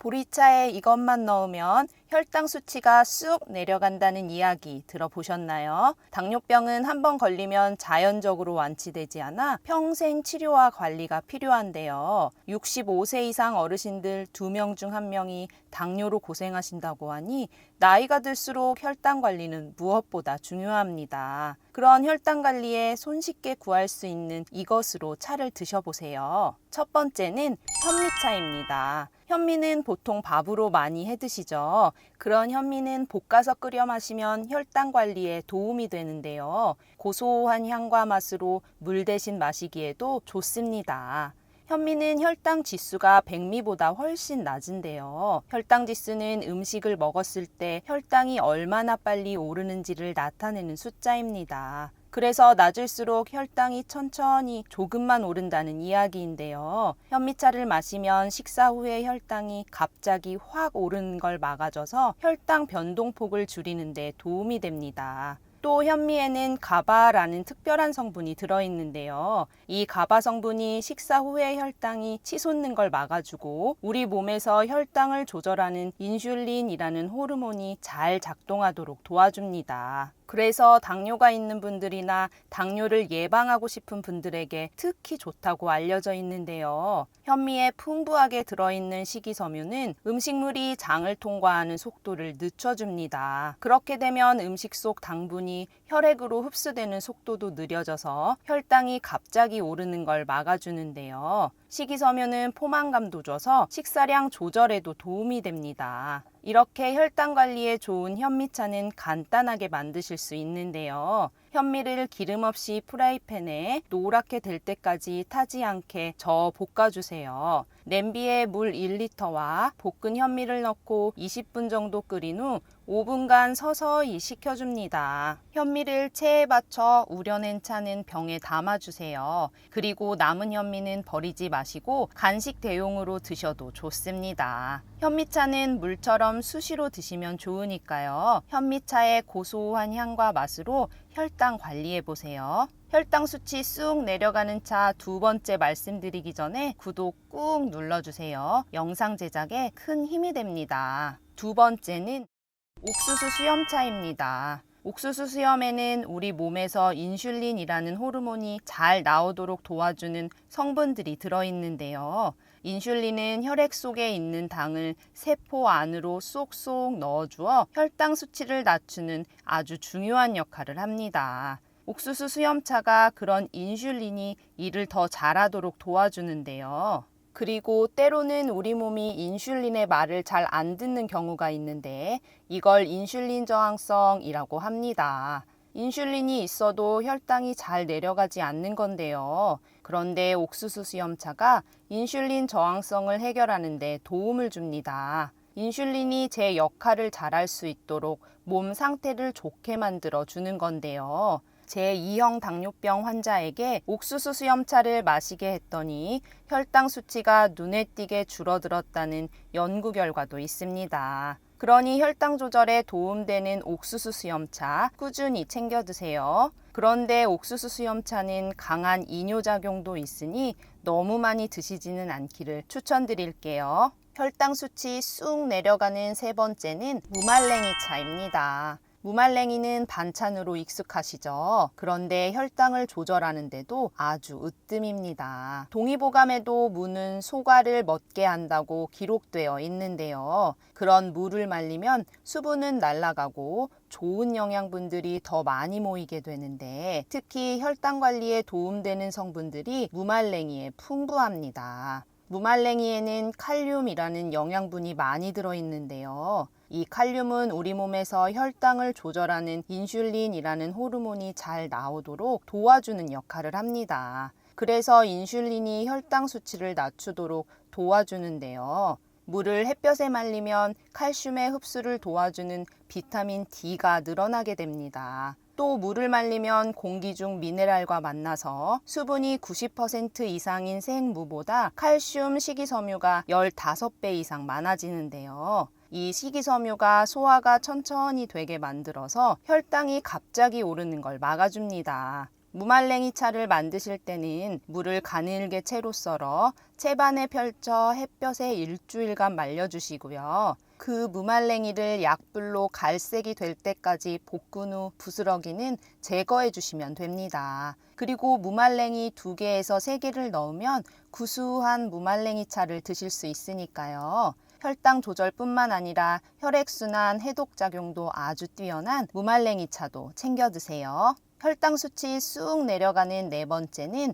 보리차에 이것만 넣으면 혈당 수치가 쑥 내려간다는 이야기 들어보셨나요? 당뇨병은 한번 걸리면 자연적으로 완치되지 않아 평생 치료와 관리가 필요한데요. 65세 이상 어르신들 2명 중 1명이 당뇨로 고생하신다고 하니 나이가 들수록 혈당 관리는 무엇보다 중요합니다. 그런 혈당 관리에 손쉽게 구할 수 있는 이것으로 차를 드셔보세요. 첫 번째는 현미차입니다. 현미는 보통 밥으로 많이 해 드시죠. 그런 현미는 볶아서 끓여 마시면 혈당 관리에 도움이 되는데요. 고소한 향과 맛으로 물 대신 마시기에도 좋습니다. 현미는 혈당 지수가 백미보다 훨씬 낮은데요. 혈당 지수는 음식을 먹었을 때 혈당이 얼마나 빨리 오르는지를 나타내는 숫자입니다. 그래서 낮을수록 혈당이 천천히 조금만 오른다는 이야기인데요. 현미차를 마시면 식사 후에 혈당이 갑자기 확 오르는 걸 막아줘서 혈당 변동폭을 줄이는 데 도움이 됩니다. 또 현미에는 가바라는 특별한 성분이 들어있는데요. 이 가바 성분이 식사 후에 혈당이 치솟는 걸 막아주고 우리 몸에서 혈당을 조절하는 인슐린이라는 호르몬이 잘 작동하도록 도와줍니다. 그래서 당뇨가 있는 분들이나 당뇨를 예방하고 싶은 분들에게 특히 좋다고 알려져 있는데요. 현미에 풍부하게 들어있는 식이섬유는 음식물이 장을 통과하는 속도를 늦춰줍니다. 그렇게 되면 음식 속 당분이 혈액으로 흡수되는 속도도 느려져서 혈당이 갑자기 오르는 걸 막아주는데요. 식이섬유는 포만감도 줘서 식사량 조절에도 도움이 됩니다. 이렇게 혈당 관리에 좋은 현미차는 간단하게 만드실 수 있는데요. 현미를 기름 없이 프라이팬에 노랗게 될 때까지 타지 않게 저어 볶아주세요. 냄비에 물 1리터와 볶은 현미를 넣고 20분 정도 끓인 후 5분간 서서히 식혀줍니다. 현미를 체에 받쳐 우려낸 차는 병에 담아주세요. 그리고 남은 현미는 버리지 마시고 간식 대용으로 드셔도 좋습니다. 현미차는 물처럼 수시로 드시면 좋으니까요. 현미차의 고소한 향과 맛으로 혈당 관리해보세요. 혈당 수치 쑥 내려가는 차 2번째 말씀드리기 전에 구독 꾹 눌러주세요. 영상 제작에 큰 힘이 됩니다. 2번째는 옥수수 수염차입니다. 옥수수 수염에는 우리 몸에서 인슐린이라는 호르몬이 잘 나오도록 도와주는 성분들이 들어있는데요. 인슐린은 혈액 속에 있는 당을 세포 안으로 쏙쏙 넣어주어 혈당 수치를 낮추는 아주 중요한 역할을 합니다. 옥수수 수염차가 그런 인슐린이 일을 더 잘하도록 도와주는데요. 그리고 때로는 우리 몸이 인슐린의 말을 잘 안 듣는 경우가 있는데 이걸 인슐린 저항성이라고 합니다. 인슐린이 있어도 혈당이 잘 내려가지 않는 건데요. 그런데 옥수수 수염차가 인슐린 저항성을 해결하는 데 도움을 줍니다. 인슐린이 제 역할을 잘할 수 있도록 몸 상태를 좋게 만들어 주는 건데요. 제2형 당뇨병 환자에게 옥수수 수염차를 마시게 했더니 혈당 수치가 눈에 띄게 줄어들었다는 연구 결과도 있습니다. 그러니 혈당 조절에 도움되는 옥수수 수염차 꾸준히 챙겨 드세요. 그런데 옥수수 수염차는 강한 이뇨작용도 있으니 너무 많이 드시지는 않기를 추천드릴게요. 혈당 수치 쑥 내려가는 3번째는 무말랭이 차입니다. 무말랭이는 반찬으로 익숙하시죠? 그런데 혈당을 조절하는데도 아주 으뜸입니다. 동의보감에도 무는 소화를 멎게 한다고 기록되어 있는데요. 그런 무를 말리면 수분은 날아가고 좋은 영양분들이 더 많이 모이게 되는데 특히 혈당 관리에 도움되는 성분들이 무말랭이에 풍부합니다. 무말랭이에는 칼륨이라는 영양분이 많이 들어있는데요. 이 칼륨은 우리 몸에서 혈당을 조절하는 인슐린이라는 호르몬이 잘 나오도록 도와주는 역할을 합니다. 그래서 인슐린이 혈당 수치를 낮추도록 도와주는데요. 물을 햇볕에 말리면 칼슘의 흡수를 도와주는 비타민 D가 늘어나게 됩니다. 또 물을 말리면 공기 중 미네랄과 만나서 수분이 90% 이상인 생무보다 칼슘 식이섬유가 15배 이상 많아지는데요. 이 식이섬유가 소화가 천천히 되게 만들어서 혈당이 갑자기 오르는 걸 막아줍니다. 무말랭이 차를 만드실 때는 물을 가늘게 채로 썰어 채반에 펼쳐 햇볕에 일주일간 말려주시고요. 그 무말랭이를 약불로 갈색이 될 때까지 볶은 후 부스러기는 제거해 주시면 됩니다. 그리고 무말랭이 2개에서 3개를 넣으면 구수한 무말랭이 차를 드실 수 있으니까요. 혈당 조절뿐만 아니라 혈액순환 해독 작용도 아주 뛰어난 무말랭이 차도 챙겨 드세요. 혈당 수치 쑥 내려가는 4번째는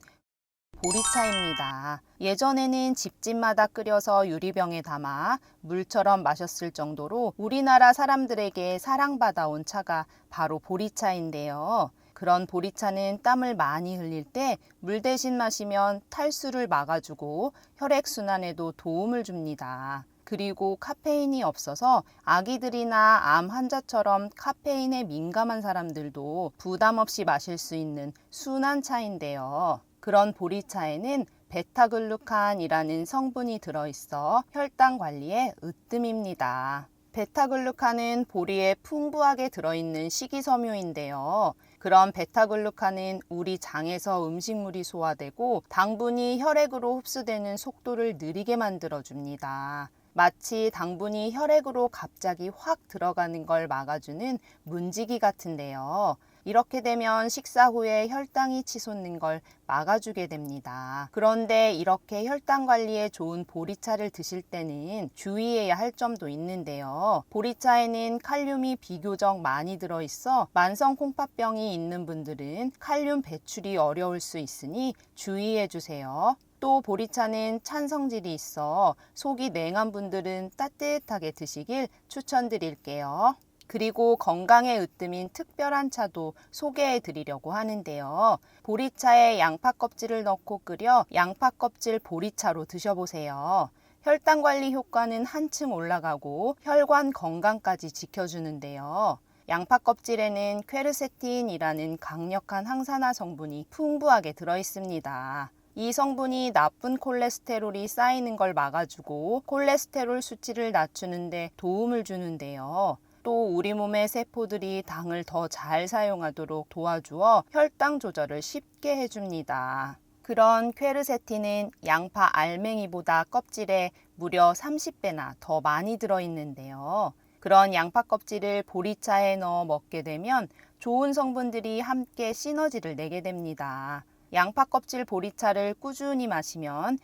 보리차입니다. 예전에는 집집마다 끓여서 유리병에 담아 물처럼 마셨을 정도로 우리나라 사람들에게 사랑받아온 차가 바로 보리차인데요. 그런 보리차는 땀을 많이 흘릴 때 물 대신 마시면 탈수를 막아주고 혈액순환에도 도움을 줍니다. 그리고 카페인이 없어서 아기들이나 암 환자처럼 카페인에 민감한 사람들도 부담 없이 마실 수 있는 순한 차인데요. 그런 보리차에는 베타글루칸이라는 성분이 들어있어 혈당 관리에 으뜸입니다. 베타글루칸은 보리에 풍부하게 들어있는 식이섬유인데요. 그런 베타글루칸은 우리 장에서 음식물이 소화되고 당분이 혈액으로 흡수되는 속도를 느리게 만들어줍니다. 마치 당분이 혈액으로 갑자기 확 들어가는 걸 막아주는 문지기 같은데요. 이렇게 되면 식사 후에 혈당이 치솟는 걸 막아주게 됩니다. 그런데 이렇게 혈당 관리에 좋은 보리차를 드실 때는 주의해야 할 점도 있는데요. 보리차에는 칼륨이 비교적 많이 들어있어 만성 콩팥병이 있는 분들은 칼륨 배출이 어려울 수 있으니 주의해 주세요. 또 보리차는 찬 성질이 있어 속이 냉한 분들은 따뜻하게 드시길 추천드릴게요. 그리고 건강에 으뜸인 특별한 차도 소개해 드리려고 하는데요. 보리차에 양파 껍질을 넣고 끓여 양파 껍질 보리차로 드셔보세요. 혈당 관리 효과는 한층 올라가고 혈관 건강까지 지켜주는데요. 양파 껍질에는 퀘르세틴이라는 강력한 항산화 성분이 풍부하게 들어있습니다. 이 성분이 나쁜 콜레스테롤이 쌓이는 걸 막아주고 콜레스테롤 수치를 낮추는 데 도움을 주는데요. 또 우리 몸의 세포들이 당을 더 잘 사용하도록 도와주어 혈당 조절을 쉽게 해줍니다. 그런 퀘르세틴은 양파 알맹이보다 껍질에 무려 30배나 더 많이 들어있는데요. 그런 양파 껍질을 보리차에 넣어 먹게 되면 좋은 성분들이 함께 시너지를 내게 됩니다. 양파 껍질 보리차를 꾸준히 마시면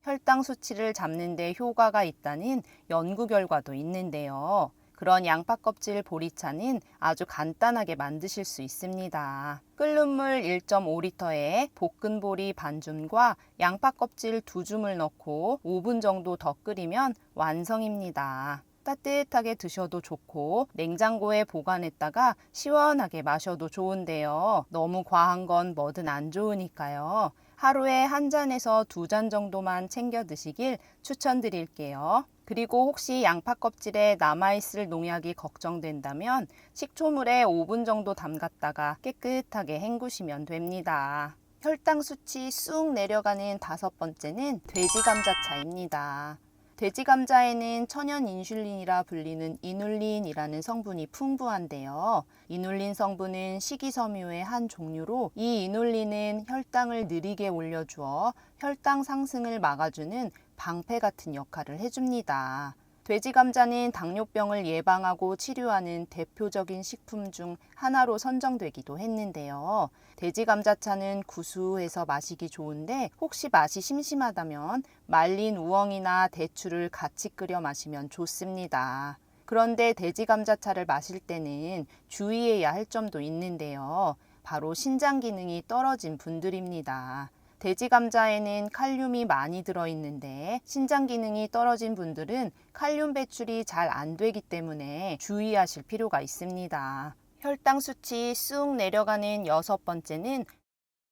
혈당 수치를 잡는 데 효과가 있다는 연구 결과도 있는데요. 그런 양파 껍질 보리차는 아주 간단하게 만드실 수 있습니다. 끓는 물 1.5리터에 볶은 보리 반줌과 양파 껍질 2줌을 넣고 5분 정도 더 끓이면 완성입니다. 따뜻하게 드셔도 좋고 냉장고에 보관했다가 시원하게 마셔도 좋은데요. 너무 과한 건 뭐든 안 좋으니까요. 하루에 1잔에서 2잔 정도만 챙겨 드시길 추천드릴게요. 그리고 혹시 양파 껍질에 남아있을 농약이 걱정된다면 식초물에 5분 정도 담갔다가 깨끗하게 헹구시면 됩니다. 혈당 수치 쑥 내려가는 5번째는 돼지 감자차입니다. 돼지 감자에는 천연 인슐린이라 불리는 이눌린이라는 성분이 풍부한데요. 이눌린 성분은 식이섬유의 한 종류로 이 이눌린은 혈당을 느리게 올려주어 혈당 상승을 막아주는 방패 같은 역할을 해줍니다. 돼지 감자는 당뇨병을 예방하고 치료하는 대표적인 식품 중 하나로 선정되기도 했는데요. 돼지 감자차는 구수해서 마시기 좋은데 혹시 맛이 심심하다면 말린 우엉이나 대추를 같이 끓여 마시면 좋습니다. 그런데 돼지 감자차를 마실 때는 주의해야 할 점도 있는데요. 바로 신장 기능이 떨어진 분들입니다. 돼지 감자에는 칼륨이 많이 들어있는데 신장 기능이 떨어진 분들은 칼륨 배출이 잘 안 되기 때문에 주의하실 필요가 있습니다. 혈당 수치 쑥 내려가는 6번째는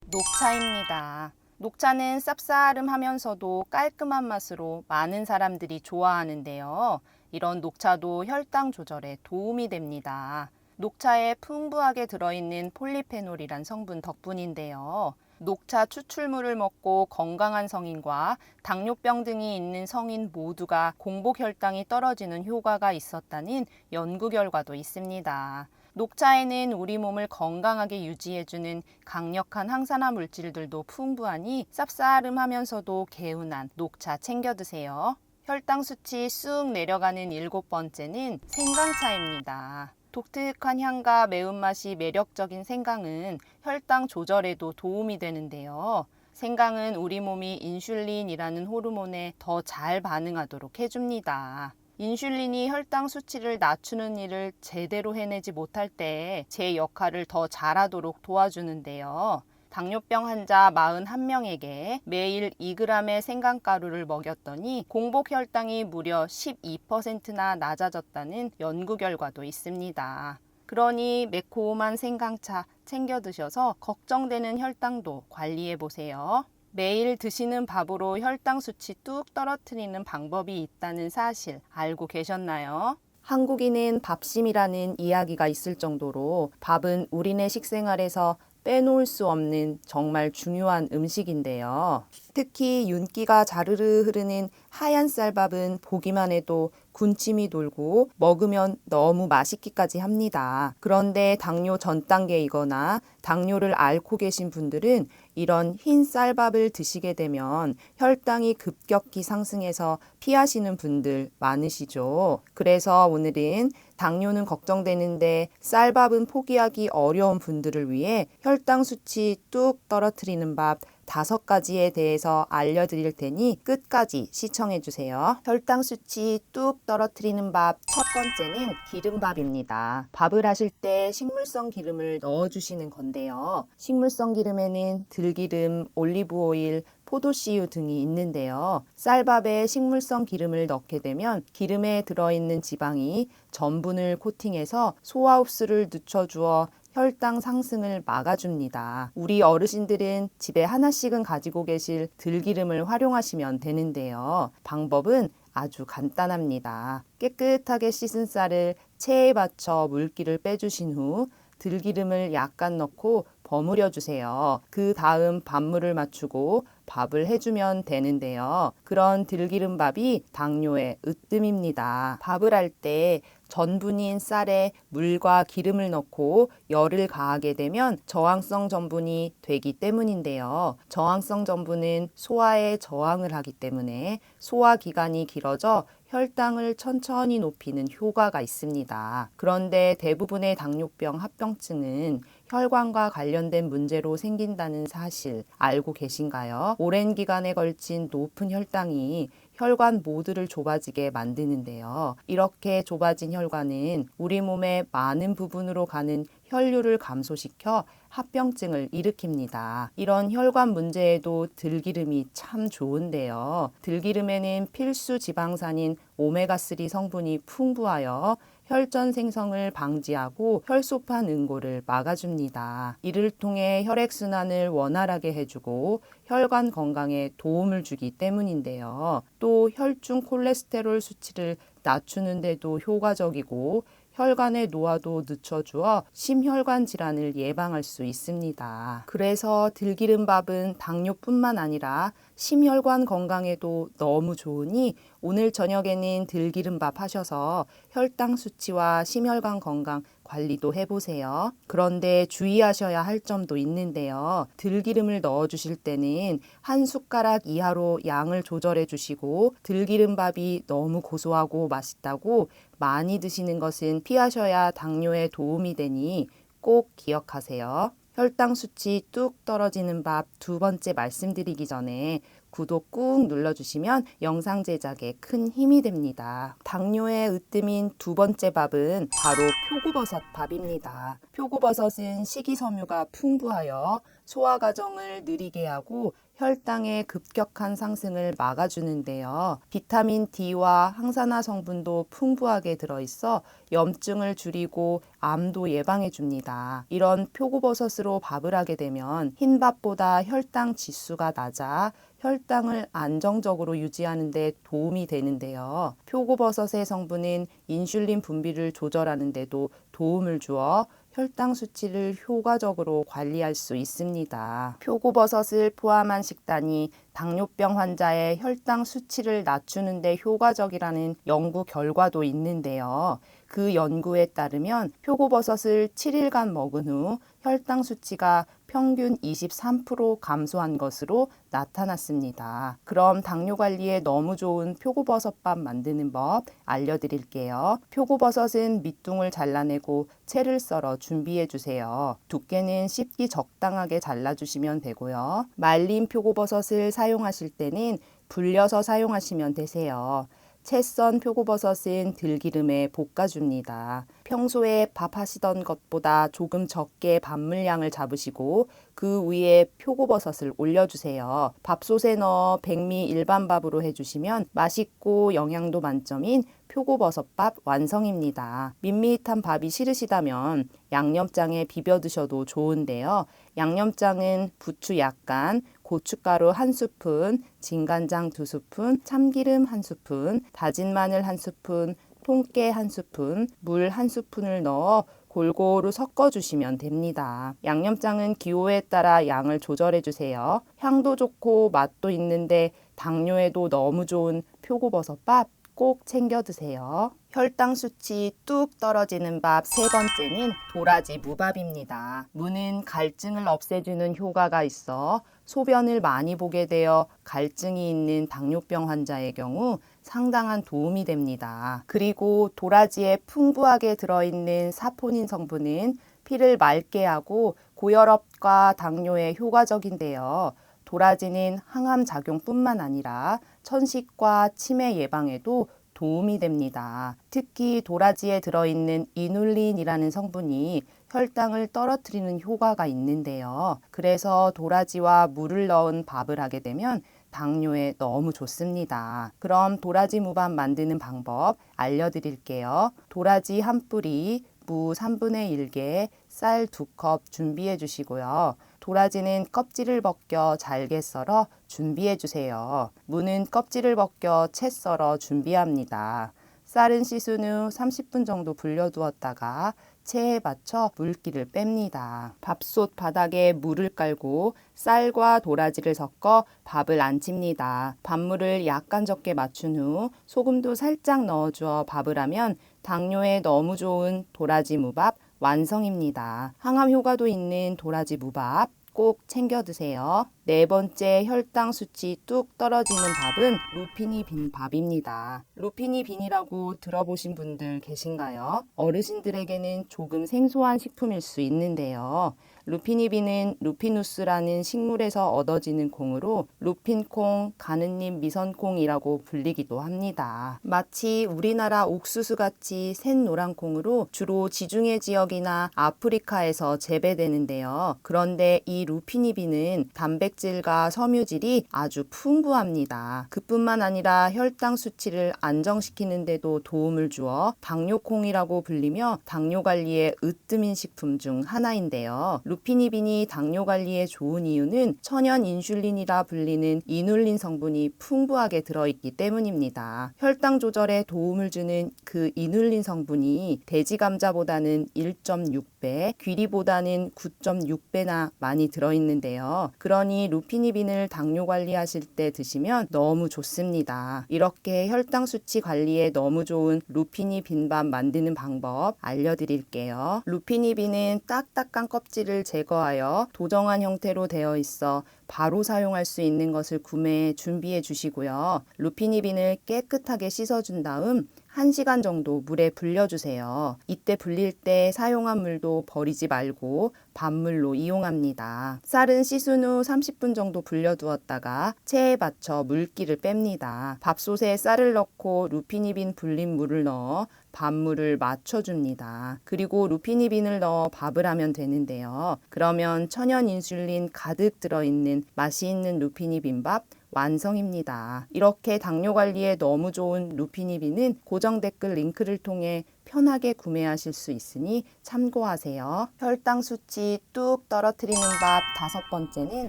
녹차입니다. 녹차는 쌉싸름하면서도 깔끔한 맛으로 많은 사람들이 좋아하는데요. 이런 녹차도 혈당 조절에 도움이 됩니다. 녹차에 풍부하게 들어있는 폴리페놀이란 성분 덕분인데요. 녹차 추출물을 먹고 건강한 성인과 당뇨병 등이 있는 성인 모두가 공복 혈당이 떨어지는 효과가 있었다는 연구 결과도 있습니다. 녹차에는 우리 몸을 건강하게 유지해주는 강력한 항산화 물질들도 풍부하니 쌉싸름하면서도 개운한 녹차 챙겨 드세요. 혈당 수치 쑥 내려가는 7번째는 생강차입니다. 독특한 향과 매운맛이 매력적인 생강은 혈당 조절에도 도움이 되는데요. 생강은 우리 몸이 인슐린이라는 호르몬에 더 잘 반응하도록 해줍니다. 인슐린이 혈당 수치를 낮추는 일을 제대로 해내지 못할 때 제 역할을 더 잘하도록 도와주는데요. 당뇨병 환자 41명에게 매일 2g의 생강가루를 먹였더니 공복 혈당이 무려 12%나 낮아졌다는 연구 결과도 있습니다. 그러니 매콤한 생강차 챙겨 드셔서 걱정되는 혈당도 관리해 보세요. 매일 드시는 밥으로 혈당 수치 뚝 떨어뜨리는 방법이 있다는 사실 알고 계셨나요? 한국인은 밥심이라는 이야기가 있을 정도로 밥은 우리네 식생활에서 빼놓을 수 없는 정말 중요한 음식인데요. 특히 윤기가 자르르 흐르는 하얀 쌀밥은 보기만 해도 군침이 돌고 먹으면 너무 맛있기까지 합니다. 그런데 당뇨 전 단계이거나 당뇨를 앓고 계신 분들은 이런 흰 쌀밥을 드시게 되면 혈당이 급격히 상승해서 피하시는 분들 많으시죠. 그래서 오늘은 당뇨는 걱정되는데 쌀밥은 포기하기 어려운 분들을 위해 혈당 수치 뚝 떨어뜨리는 밥 5가지에 대해서 알려드릴 테니 끝까지 시청해 주세요. 혈당 수치 뚝 떨어뜨리는 밥 첫 번째는 기름밥입니다. 밥을 하실 때 식물성 기름을 넣어주시는 건데요. 식물성 기름에는 들기름, 올리브오일, 포도씨유 등이 있는데요. 쌀밥에 식물성 기름을 넣게 되면 기름에 들어있는 지방이 전분을 코팅해서 소화 흡수를 늦춰주어 혈당 상승을 막아줍니다. 우리 어르신들은 집에 하나씩은 가지고 계실 들기름을 활용하시면 되는데요. 방법은 아주 간단합니다. 깨끗하게 씻은 쌀을 체에 받쳐 물기를 빼주신 후 들기름을 약간 넣고 버무려 주세요. 그 다음 밥물을 맞추고 밥을 해주면 되는데요. 그런 들기름밥이 당뇨의 으뜸입니다. 밥을 할 때 전분인 쌀에 물과 기름을 넣고 열을 가하게 되면 저항성 전분이 되기 때문인데요. 저항성 전분은 소화에 저항을 하기 때문에 소화 기간이 길어져 혈당을 천천히 높이는 효과가 있습니다. 그런데 대부분의 당뇨병 합병증은 혈관과 관련된 문제로 생긴다는 사실 알고 계신가요? 오랜 기간에 걸친 높은 혈당이 혈관 모두를 좁아지게 만드는데요. 이렇게 좁아진 혈관은 우리 몸의 많은 부분으로 가는 혈류를 감소시켜 합병증을 일으킵니다. 이런 혈관 문제에도 들기름이 참 좋은데요. 들기름에는 필수 지방산인 오메가3 성분이 풍부하여 혈전 생성을 방지하고 혈소판 응고를 막아줍니다. 이를 통해 혈액순환을 원활하게 해주고 혈관 건강에 도움을 주기 때문인데요. 또 혈중 콜레스테롤 수치를 낮추는 데도 효과적이고 혈관의 노화도 늦춰주어 심혈관 질환을 예방할 수 있습니다. 그래서 들기름밥은 당뇨뿐만 아니라 심혈관 건강에도 너무 좋으니 오늘 저녁에는 들기름밥 하셔서 혈당 수치와 심혈관 건강 관리도 해보세요. 그런데 주의하셔야 할 점도 있는데요. 들기름을 넣어주실 때는 한 숟가락 이하로 양을 조절해 주시고 들기름밥이 너무 고소하고 맛있다고 많이 드시는 것은 피하셔야 당뇨에 도움이 되니 꼭 기억하세요. 혈당 수치 뚝 떨어지는 밥 2번째 말씀드리기 전에 구독 꾹 눌러주시면 영상 제작에 큰 힘이 됩니다. 당뇨의 으뜸인 2번째 밥은 바로 표고버섯 밥입니다. 표고버섯은 식이섬유가 풍부하여 소화 과정을 느리게 하고 혈당의 급격한 상승을 막아주는데요. 비타민 D와 항산화 성분도 풍부하게 들어있어 염증을 줄이고 암도 예방해 줍니다. 이런 표고버섯으로 밥을 하게 되면 흰밥보다 혈당 지수가 낮아 혈당을 안정적으로 유지하는 데 도움이 되는데요. 표고버섯의 성분은 인슐린 분비를 조절하는 데도 도움을 주어 혈당 수치를 효과적으로 관리할 수 있습니다. 표고버섯을 포함한 식단이 당뇨병 환자의 혈당 수치를 낮추는 데 효과적이라는 연구 결과도 있는데요. 그 연구에 따르면 표고버섯을 7일간 먹은 후 혈당 수치가 평균 23% 감소한 것으로 나타났습니다. 그럼 당뇨 관리에 너무 좋은 표고버섯밥 만드는 법 알려드릴게요. 표고버섯은 밑둥을 잘라내고 채를 썰어 준비해 주세요. 두께는 씹기 적당하게 잘라주시면 되고요. 말린 표고버섯을 사용하실 때는 불려서 사용하시면 되세요. 채 썬 표고버섯은 들기름에 볶아줍니다. 평소에 밥 하시던 것보다 조금 적게 밥물량을 잡으시고 그 위에 표고버섯을 올려주세요. 밥솥에 넣어 백미 일반 밥으로 해주시면 맛있고 영양도 만점인 표고버섯밥 완성입니다. 밋밋한 밥이 싫으시다면 양념장에 비벼 드셔도 좋은데요. 양념장은 부추 약간, 고춧가루 1스푼, 진간장 2스푼, 참기름 1스푼, 다진 마늘 1스푼, 통깨 1스푼, 물 1스푼을 넣어 골고루 섞어주시면 됩니다. 양념장은 기호에 따라 양을 조절해 주세요. 향도 좋고 맛도 있는데 당뇨에도 너무 좋은 표고버섯밥 꼭 챙겨 드세요. 혈당 수치 뚝 떨어지는 밥 세 번째는 도라지 무밥입니다. 무는 갈증을 없애주는 효과가 있어 소변을 많이 보게 되어 갈증이 있는 당뇨병 환자의 경우 상당한 도움이 됩니다. 그리고 도라지에 풍부하게 들어있는 사포닌 성분은 피를 맑게 하고 고혈압과 당뇨에 효과적인데요. 도라지는 항암 작용뿐만 아니라 천식과 치매 예방에도 도움이 됩니다. 특히 도라지에 들어있는 이눌린이라는 성분이 혈당을 떨어뜨리는 효과가 있는데요. 그래서 도라지와 물을 넣은 밥을 하게 되면 당뇨에 너무 좋습니다. 그럼 도라지 무밥 만드는 방법 알려드릴게요. 도라지 한 뿌리, 무 3분의 1개, 쌀 2컵 준비해 주시고요. 도라지는 껍질을 벗겨 잘게 썰어 준비해 주세요. 무는 껍질을 벗겨 채 썰어 준비합니다. 쌀은 씻은 후 30분 정도 불려두었다가 체에 받쳐 물기를 뺍니다. 밥솥 바닥에 물을 깔고 쌀과 도라지를 섞어 밥을 안칩니다. 밥물을 약간 적게 맞춘 후 소금도 살짝 넣어주어 밥을 하면 당뇨에 너무 좋은 도라지 무밥 완성입니다. 항암 효과도 있는 도라지 무밥 꼭 챙겨 드세요. 네 번째 혈당 수치 뚝 떨어지는 밥은 루피니 빈 밥입니다. 루피니 빈이라고 들어보신 분들 계신가요? 어르신들에게는 조금 생소한 식품일 수 있는데요. 루피니 빈은 루피누스라는 식물에서 얻어지는 콩으로 루핀콩, 가느잎 미선콩이라고 불리기도 합니다. 마치 우리나라 옥수수같이 샛노란 콩으로 주로 지중해 지역이나 아프리카에서 재배되는데요. 그런데 이 루피니 빈은 단백질과 섬유질이 아주 풍부합니다. 그뿐만 아니라 혈당 수치를 안정시키는 데도 도움을 주어 당뇨콩이라고 불리며 당뇨 관리에 으뜸인 식품 중 하나인데요. 루피니빈이 당뇨 관리에 좋은 이유는 천연 인슐린이라 불리는 이눌린 성분이 풍부하게 들어있기 때문입니다. 혈당 조절에 도움을 주는 그 이눌린 성분이 돼지 감자보다는 1.6배, 귀리보다는 9.6배나 많이 들어있는데요. 그러니 루피니빈을 당뇨 관리하실 때 드시면 너무 좋습니다. 이렇게 혈당 수치 관리에 너무 좋은 루피니빈밥 만드는 방법 알려드릴게요. 루피니빈은 딱딱한 껍질을 제거하여 도정한 형태로 되어 있어 바로 사용할 수 있는 것을 구매해 준비해 주시고요. 루피니빈을 깨끗하게 씻어준 다음 1시간 정도 물에 불려주세요. 이때 불릴 때 사용한 물도 버리지 말고 밥물로 이용합니다. 쌀은 씻은 후 30분 정도 불려두었다가 체에 받쳐 물기를 뺍니다. 밥솥에 쌀을 넣고 루피니빈 불린 물을 넣어 밥물을 맞춰줍니다. 그리고 루피니빈을 넣어 밥을 하면 되는데요. 그러면 천연 인슐린 가득 들어있는 맛이 있는 루피니빈밥 완성입니다. 이렇게 당뇨 관리에 너무 좋은 루피니빈은 고정 댓글 링크를 통해 편하게 구매하실 수 있으니 참고하세요. 혈당 수치 뚝 떨어뜨리는 밥 5번째는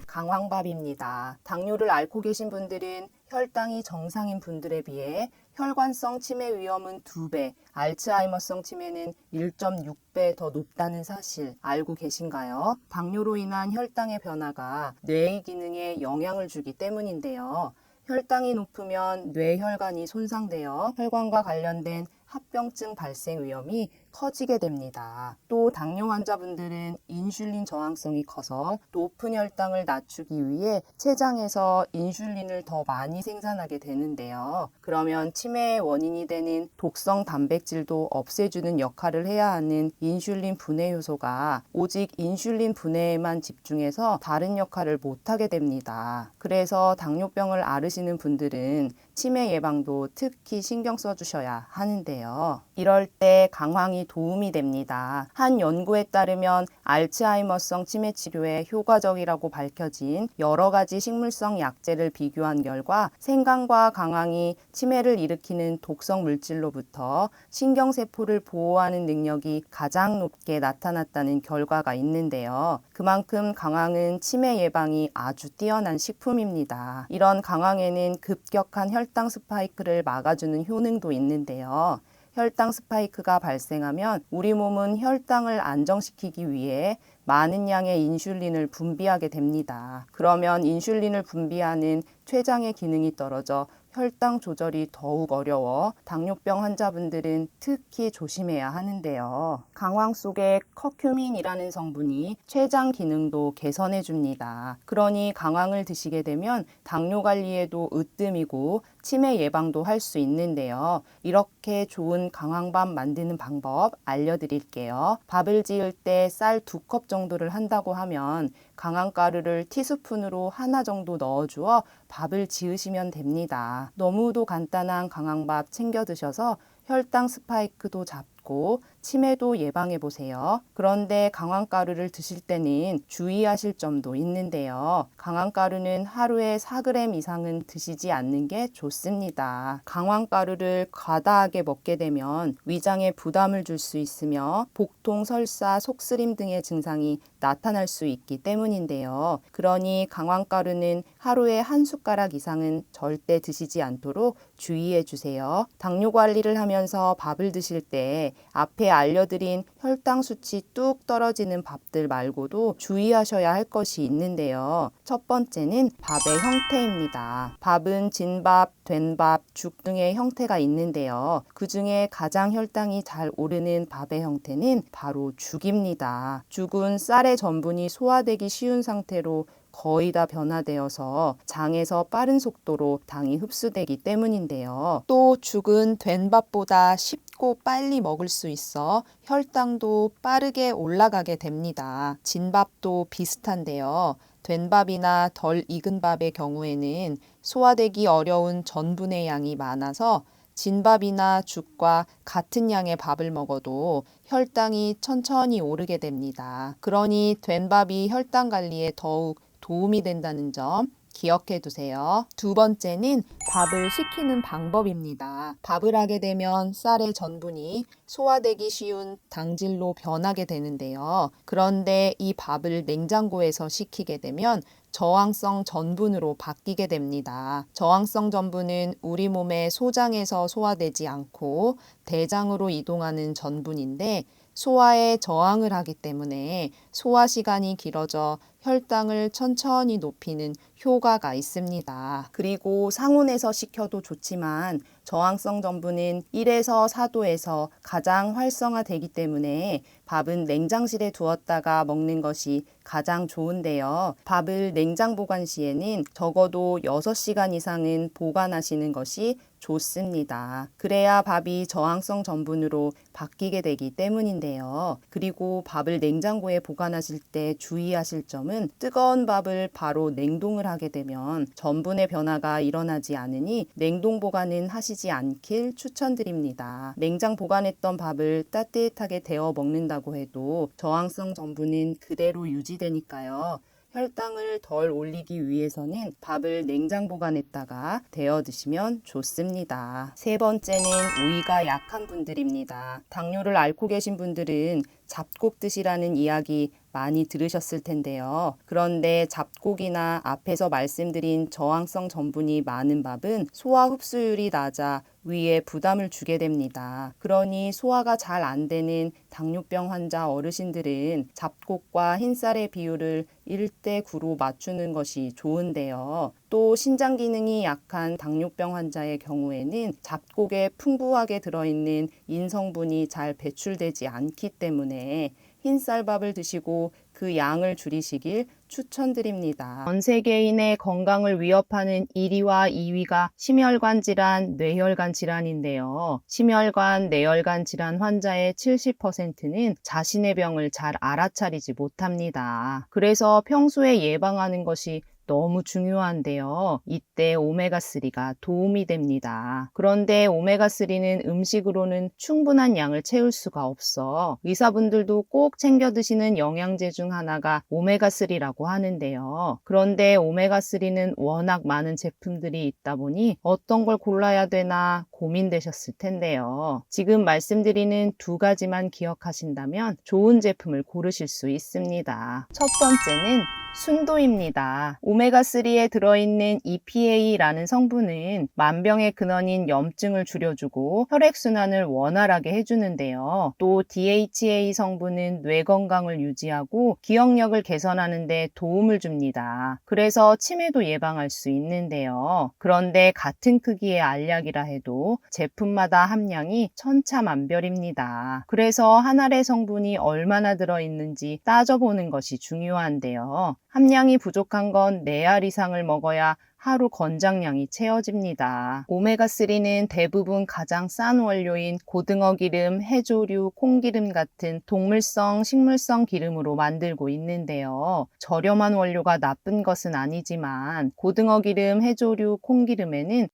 강황밥입니다. 당뇨를 앓고 계신 분들은 혈당이 정상인 분들에 비해 혈관성 치매 위험은 2배, 알츠하이머성 치매는 1.6배 더 높다는 사실 알고 계신가요? 당뇨로 인한 혈당의 변화가 뇌의 기능에 영향을 주기 때문인데요. 혈당이 높으면 뇌혈관이 손상되어 혈관과 관련된 합병증 발생 위험이 커지게 됩니다. 또 당뇨 환자분들은 인슐린 저항성이 커서 높은 혈당을 낮추기 위해 췌장에서 인슐린을 더 많이 생산하게 되는데요. 그러면 치매의 원인이 되는 독성 단백질도 없애주는 역할을 해야 하는 인슐린 분해 효소가 오직 인슐린 분해에만 집중해서 다른 역할을 못하게 됩니다. 그래서 당뇨병을 앓으시는 분들은 치매 예방도 특히 신경 써주셔야 하는데요. 이럴 때 강황이 도움이 됩니다. 한 연구에 따르면 알츠하이머성 치매 치료에 효과적이라고 밝혀진 여러 가지 식물성 약재를 비교한 결과 생강과 강황이 치매를 일으키는 독성 물질로부터 신경세포를 보호하는 능력이 가장 높게 나타났다는 결과가 있는데요. 그만큼 강황은 치매 예방이 아주 뛰어난 식품입니다. 이런 강황에는 급격한 혈당 스파이크를 막아주는 효능도 있는데요. 혈당 스파이크가 발생하면 우리 몸은 혈당을 안정시키기 위해 많은 양의 인슐린을 분비하게 됩니다. 그러면 인슐린을 분비하는 췌장의 기능이 떨어져 혈당 조절이 더욱 어려워 당뇨병 환자분들은 특히 조심해야 하는데요. 강황 속에 커큐민이라는 성분이 췌장 기능도 개선해 줍니다. 그러니 강황을 드시게 되면 당뇨 관리에도 으뜸이고 치매 예방도 할 수 있는데요. 이렇게 좋은 강황밥 만드는 방법 알려드릴게요. 밥을 지을 때 쌀 2컵 정도를 한다고 하면 강황가루를 티스푼으로 하나 정도 넣어주어 밥을 지으시면 됩니다. 너무도 간단한 강황밥 챙겨 드셔서 혈당 스파이크도 잡고 치매도 예방해 보세요. 그런데 강황가루를 드실 때는 주의하실 점도 있는데요. 강황가루는 하루에 4g 이상은 드시지 않는 게 좋습니다. 강황가루를 과다하게 먹게 되면 위장에 부담을 줄 수 있으며 복통, 설사, 속쓰림 등의 증상이 나타날 수 있기 때문인데요. 그러니 강황가루는 하루에 1숟가락 이상은 절대 드시지 않도록 주의해 주세요. 당뇨 관리를 하면서 밥을 드실 때 앞에 알려드린 혈당 수치 뚝 떨어지는 밥들 말고도 주의하셔야 할 것이 있는데요. 첫 번째는 밥의 형태입니다. 밥은 진밥, 된밥, 죽 등의 형태가 있는데요. 그 중에 가장 혈당이 잘 오르는 밥의 형태는 바로 죽입니다. 죽은 쌀의 전분이 소화되기 쉬운 상태로 거의 다 변화되어서 장에서 빠른 속도로 당이 흡수되기 때문인데요. 또 죽은 된밥보다 쉽고 빨리 먹을 수 있어 혈당도 빠르게 올라가게 됩니다. 진밥도 비슷한데요. 된밥이나 덜 익은 밥의 경우에는 소화되기 어려운 전분의 양이 많아서 진밥이나 죽과 같은 양의 밥을 먹어도 혈당이 천천히 오르게 됩니다. 그러니 된밥이 혈당 관리에 더욱 도움이 된다는 점 기억해 두세요. 두 번째는 밥을 식히는 방법입니다. 밥을 하게 되면 쌀의 전분이 소화되기 쉬운 당질로 변하게 되는데요. 그런데 이 밥을 냉장고에서 식히게 되면 저항성 전분으로 바뀌게 됩니다. 저항성 전분은 우리 몸의 소장에서 소화되지 않고 대장으로 이동하는 전분인데 소화에 저항을 하기 때문에 소화 시간이 길어져 혈당을 천천히 높이는 효과가 있습니다. 그리고 상온에서 식혀도 좋지만 저항성 전분은 1에서 4도에서 가장 활성화되기 때문에 밥은 냉장실에 두었다가 먹는 것이 가장 좋은데요. 밥을 냉장 보관 시에는 적어도 6시간 이상은 보관하시는 것이 좋습니다. 그래야 밥이 저항성 전분으로 바뀌게 되기 때문인데요. 그리고 밥을 냉장고에 보관하실 때 주의하실 점은 뜨거운 밥을 바로 냉동을 하게 되면 전분의 변화가 일어나지 않으니 냉동 보관은 하시지 않길 추천드립니다. 냉장 보관했던 밥을 따뜻하게 데워 먹는다고 해도 저항성 전분은 그대로 유지되니까요. 혈당을 덜 올리기 위해서는 밥을 냉장 보관했다가 데워 드시면 좋습니다. 세 번째는 위가 약한 분들입니다. 당뇨를 앓고 계신 분들은 잡곡 드시라는 이야기 많이 들으셨을 텐데요. 그런데 잡곡이나 앞에서 말씀드린 저항성 전분이 많은 밥은 소화 흡수율이 낮아 위에 부담을 주게 됩니다. 그러니 소화가 잘 안 되는 당뇨병 환자 어르신들은 잡곡과 흰쌀의 비율을 1대9로 맞추는 것이 좋은데요. 또 신장 기능이 약한 당뇨병 환자의 경우에는 잡곡에 풍부하게 들어있는 인성분이 잘 배출되지 않기 때문에 흰쌀밥을 드시고 그 양을 줄이시길 추천드립니다. 전 세계인의 건강을 위협하는 1위와 2위가 심혈관 질환, 뇌혈관 질환인데요. 심혈관, 뇌혈관 질환 환자의 70%는 자신의 병을 잘 알아차리지 못합니다. 그래서 평소에 예방하는 것이 너무 중요한데요. 이때 오메가3가 도움이 됩니다. 그런데 오메가3는 음식으로는 충분한 양을 채울 수가 없어 의사분들도 꼭 챙겨 드시는 영양제 중 하나가 오메가3라고 하는데요. 그런데 오메가3는 워낙 많은 제품들이 있다 보니 어떤 걸 골라야 되나 고민되셨을 텐데요. 지금 말씀드리는 두 가지만 기억하신다면 좋은 제품을 고르실 수 있습니다. 첫 번째는 순도입니다. 오메가3에 들어있는 EPA라는 성분은 만병의 근원인 염증을 줄여주고 혈액순환을 원활하게 해주는데요. 또 DHA 성분은 뇌 건강을 유지하고 기억력을 개선하는 데 도움을 줍니다. 그래서 치매도 예방할 수 있는데요. 그런데 같은 크기의 알약이라 해도 제품마다 함량이 천차만별입니다. 그래서 한 알의 성분이 얼마나 들어있는지 따져보는 것이 중요한데요. 함량이 부족한 건 4알 이상을 먹어야 하루 권장량이 채워집니다. 오메가3는 대부분 가장 싼 원료인 고등어 기름, 해조류, 콩기름 같은 동물성, 식물성 기름으로 만들고 있는데요. 저렴한 원료가 나쁜 것은 아니지만 고등어 기름, 해조류, 콩기름에는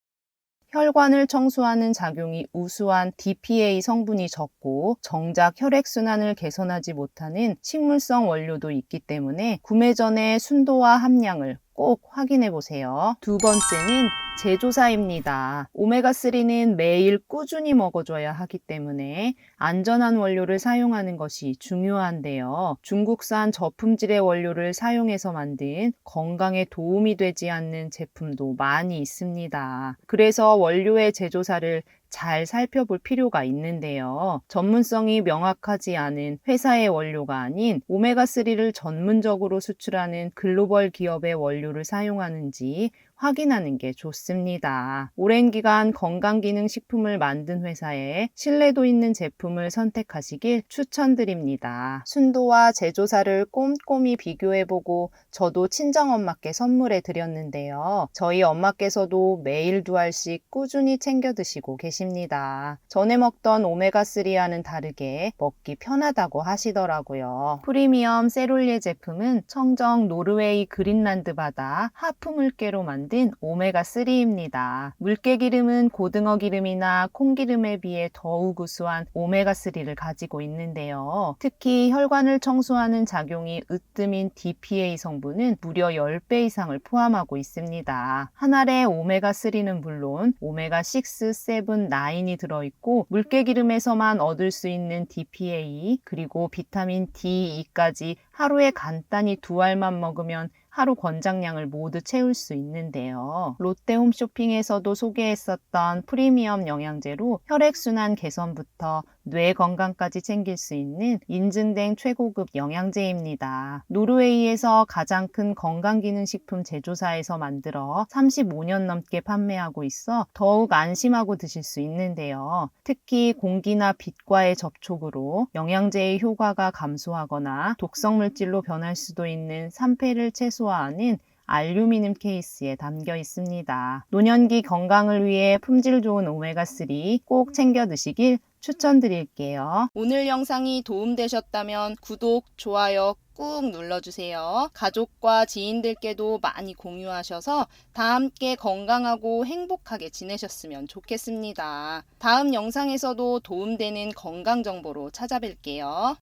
혈관을 청소하는 작용이 우수한 DPA 성분이 적고 정작 혈액순환을 개선하지 못하는 식물성 원료도 있기 때문에 구매 전에 순도와 함량을 꼭 확인해 보세요. 두 번째는 제조사입니다. 오메가3는 매일 꾸준히 먹어줘야 하기 때문에 안전한 원료를 사용하는 것이 중요한데요. 중국산 저품질의 원료를 사용해서 만든 건강에 도움이 되지 않는 제품도 많이 있습니다. 그래서 원료의 제조사를 잘 살펴볼 필요가 있는데요. 전문성이 명확하지 않은 회사의 원료가 아닌 오메가3를 전문적으로 수출하는 글로벌 기업의 원료를 사용하는지 확인하는 게 좋습니다. 오랜 기간 건강기능식품을 만든 회사에 신뢰도 있는 제품을 선택하시길 추천드립니다. 순도와 제조사를 꼼꼼히 비교해보고 저도 친정엄마께 선물해 드렸는데요. 저희 엄마께서도 매일 2알씩 꾸준히 챙겨 드시고 계십니다. 전에 먹던 오메가3와는 다르게 먹기 편하다고 하시더라고요. 프리미엄 세롤리에 제품은 청정 노르웨이 그린란드 바다 하프 물개로 만든 오메가3입니다. 물개 기름은 고등어 기름이나 콩기름에 비해 더욱 우수한 오메가3를 가지고 있는데요. 특히 혈관을 청소하는 작용이 으뜸인 DPA 성분은 무려 10배 이상을 포함하고 있습니다. 한 알에 오메가3는 물론 오메가6, 7, 9이 들어있고 물개 기름에서만 얻을 수 있는 DPA 그리고 비타민 D, E까지 하루에 간단히 2알만 먹으면 하루 권장량을 모두 채울 수 있는데요. 롯데 홈쇼핑에서도 소개했었던 프리미엄 영양제로 혈액순환 개선부터 뇌 건강까지 챙길 수 있는 인증된 최고급 영양제입니다. 노르웨이에서 가장 큰 건강기능식품 제조사에서 만들어 35년 넘게 판매하고 있어 더욱 안심하고 드실 수 있는데요. 특히 공기나 빛과의 접촉으로 영양제의 효과가 감소하거나 독성물질로 변할 수도 있는 산패를 최소화하는 알루미늄 케이스에 담겨 있습니다. 노년기 건강을 위해 품질 좋은 오메가3 꼭 챙겨 드시길 추천드릴게요. 오늘 영상이 도움되셨다면 구독, 좋아요 꾹 눌러주세요. 가족과 지인들께도 많이 공유하셔서 다 함께 건강하고 행복하게 지내셨으면 좋겠습니다. 다음 영상에서도 도움되는 건강 정보로 찾아뵐게요.